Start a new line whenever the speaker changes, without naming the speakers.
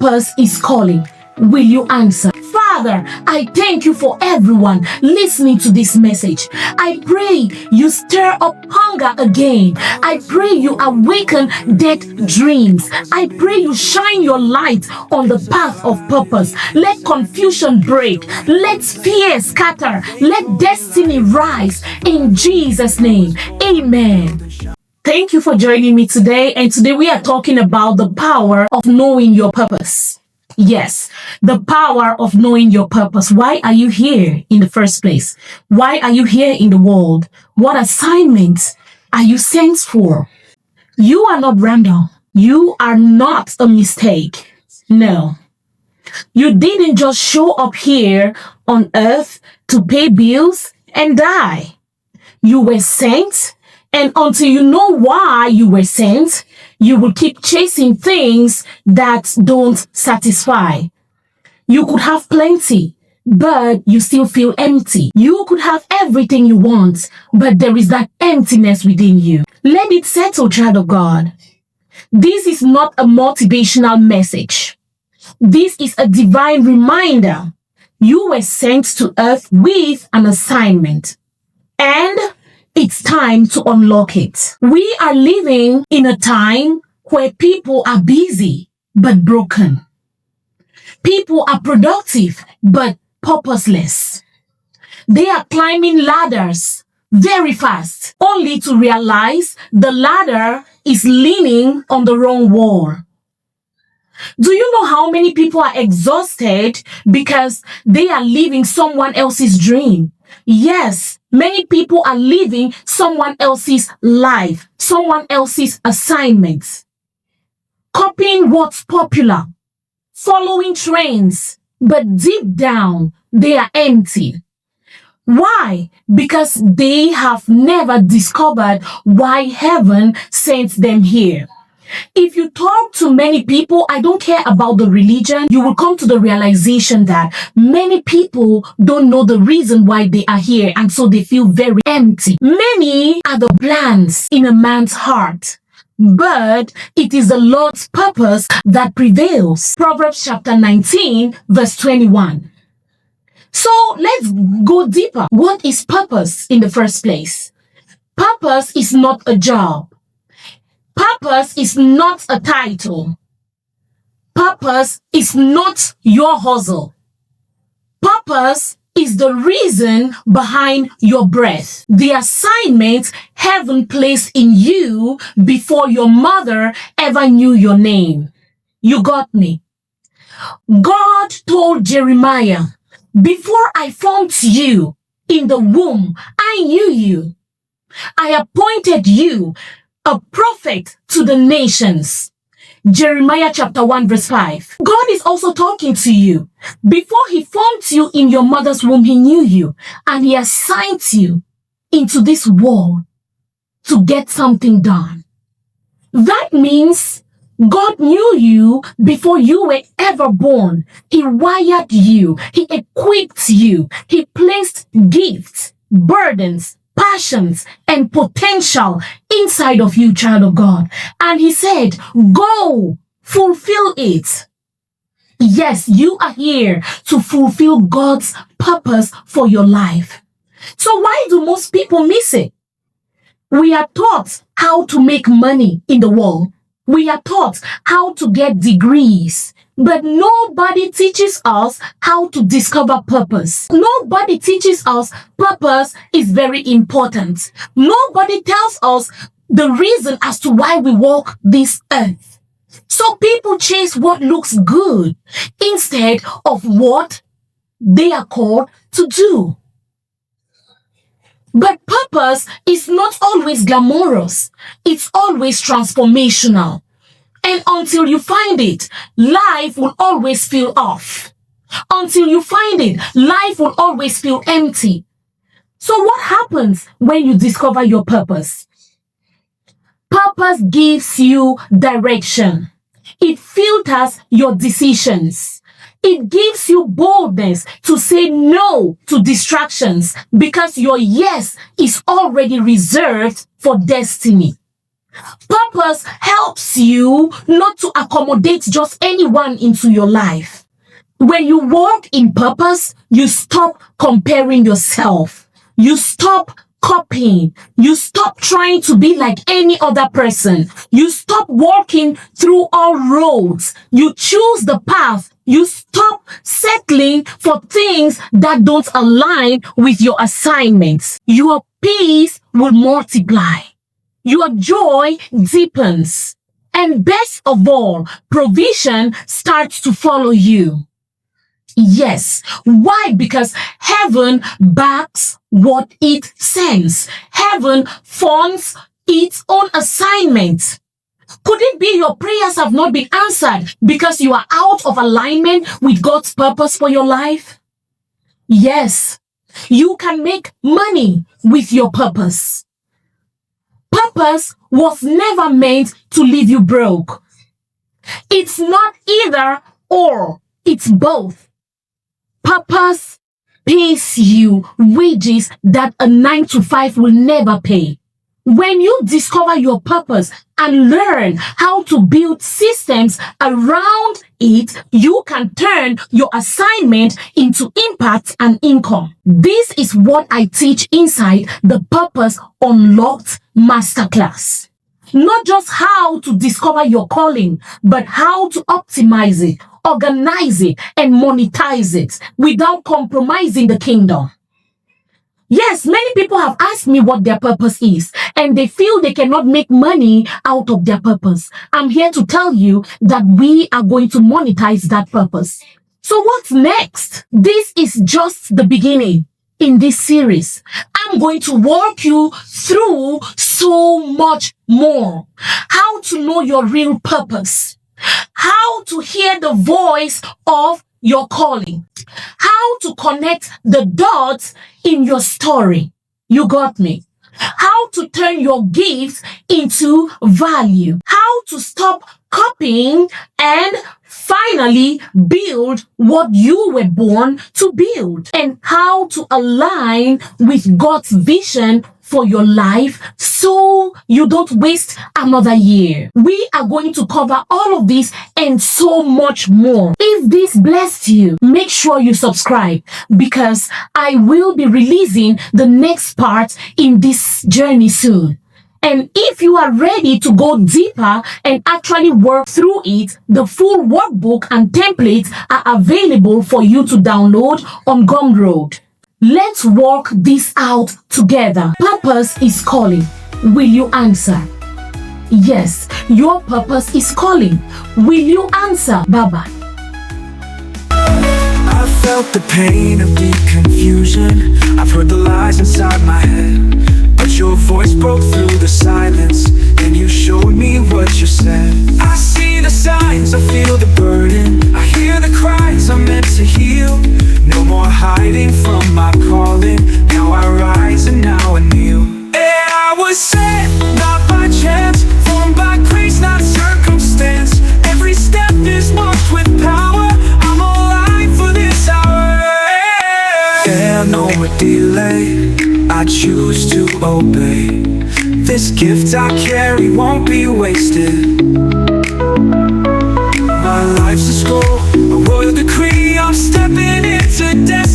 purpose is calling. Will you answer? Father, I thank you for everyone listening to this message. I pray you stir up hunger again. I pray you awaken dead dreams. I pray you shine your light on the path of purpose. Let confusion break. Let fear scatter. Let destiny rise. In Jesus' name, amen. Thank you for joining me today. And today we are talking about the power of knowing your purpose. Yes, the power of knowing your purpose. Why are you here in the first place? Why are you here in the world? What assignments are you sent for? You are not random. You are not a mistake. No. You didn't just show up here on earth to pay bills and die. You were sent, and until you know why you were sent, you will keep chasing things that don't satisfy. You could have plenty, but you still feel empty. You could have everything you want, but there is that emptiness within you. Let it settle, child of God. This is not a motivational message. This is a divine reminder. You were sent to earth with an assignment, and it's time to unlock it. We are living in a time where people are busy but broken. People are productive but purposeless. They are climbing ladders very fast, only to realize the ladder is leaning on the wrong wall. Do you know how many people are exhausted because they are living someone else's dream? Yes, many people are living someone else's life, someone else's assignments, copying what's popular, following trends, but deep down, they are empty. Why? Because they have never discovered why heaven sent them here. If you talk to many people, I don't care about the religion, you will come to the realization that many people don't know the reason why they are here, and so they feel very empty. Many are the plans in a man's heart, but it is the Lord's purpose that prevails. Proverbs chapter 19, verse 21. So let's go deeper. What is purpose in the first place? Purpose is not a job. Purpose is not a title. Purpose is not your hustle. Purpose is the reason behind your breath. The assignment heaven placed in you before your mother ever knew your name. You got me? God told Jeremiah, before I formed you in the womb, I knew you. I appointed you a prophet to the nations. Jeremiah chapter 1 verse 5. God is also talking to you. Before he formed you in your mother's womb, he knew you, and he assigned you into this world to get something done. That means God knew you before you were ever born. He wired you. He equipped you. He placed gifts, burdens, passions, and potential inside of you, child of God. And he said, go, fulfill it. Yes, you are here to fulfill God's purpose for your life. So why do most people miss it? We are taught how to make money in the world. We are taught how to get degrees. But nobody teaches us how to discover purpose. Nobody teaches us purpose is very important. Nobody tells us the reason as to why we walk this earth. So people chase what looks good instead of what they are called to do. But purpose is not always glamorous. It's always transformational. And until you find it, life will always feel off. Until you find it, life will always feel empty. So what happens when you discover your purpose? Purpose gives you direction. It filters your decisions. It gives you boldness to say no to distractions because your yes is already reserved for destiny. Purpose helps you not to accommodate just anyone into your life. When you walk in purpose, you stop comparing yourself. You stop copying. You stop trying to be like any other person. You stop walking through all roads. You choose the path. You stop settling for things that don't align with your assignments. Your peace will multiply. Your joy deepens. And best of all, provision starts to follow you. Yes. Why? Because heaven backs what it sends. Heaven funds its own assignment. Could it be your prayers have not been answered because you are out of alignment with God's purpose for your life? Yes. You can make money with your purpose. Purpose was never meant to leave you broke. It's not either or, it's both. Purpose pays you wages that a 9-to-5 will never pay. When you discover your purpose and learn how to build systems around it, you can turn your assignment into impact and income. This is what I teach inside the Purpose Unlocked Masterclass. Not just how to discover your calling, but how to optimize it, organize it, and monetize it without compromising the kingdom. Yes, many people have asked me what their purpose is, and they feel they cannot make money out of their purpose. I'm here to tell you that we are going to monetize that purpose. So what's next? This is just the beginning in this series. I'm going to walk you through so much more. How to know your real purpose. How to hear the voice of your calling. How to connect the dots in your story. You got me. How to turn your gifts into value. How to stop copying and finally build what you were born to build. And how to align with God's vision for your life so you don't waste another year. We are going to cover all of this and so much more. If this blessed you, make sure you subscribe because I will be releasing the next part in this journey soon. And if you are ready to go deeper and actually work through it, the full workbook and templates are available for you to download on Gumroad. Let's work this out together. Purpose is calling. Will you answer? Yes, your purpose is calling. Will you answer? Bye-bye.
I felt the pain of the confusion. I've heard the lies inside my head, but your voice broke through the silence and you showed me what you said. I see the signs, I feel the burden, I hear the cries I'm meant to heal. No more hiding from my calling. Now I rise and now I kneel. Yeah, I was set, not by chance, formed by grace, not circumstance. Every step is marked with power. I'm alive for this hour. Yeah, no more delay, I choose to obey. This gift I carry won't be wasted. My life's a scroll, a royal decree. I'm stepping into destiny.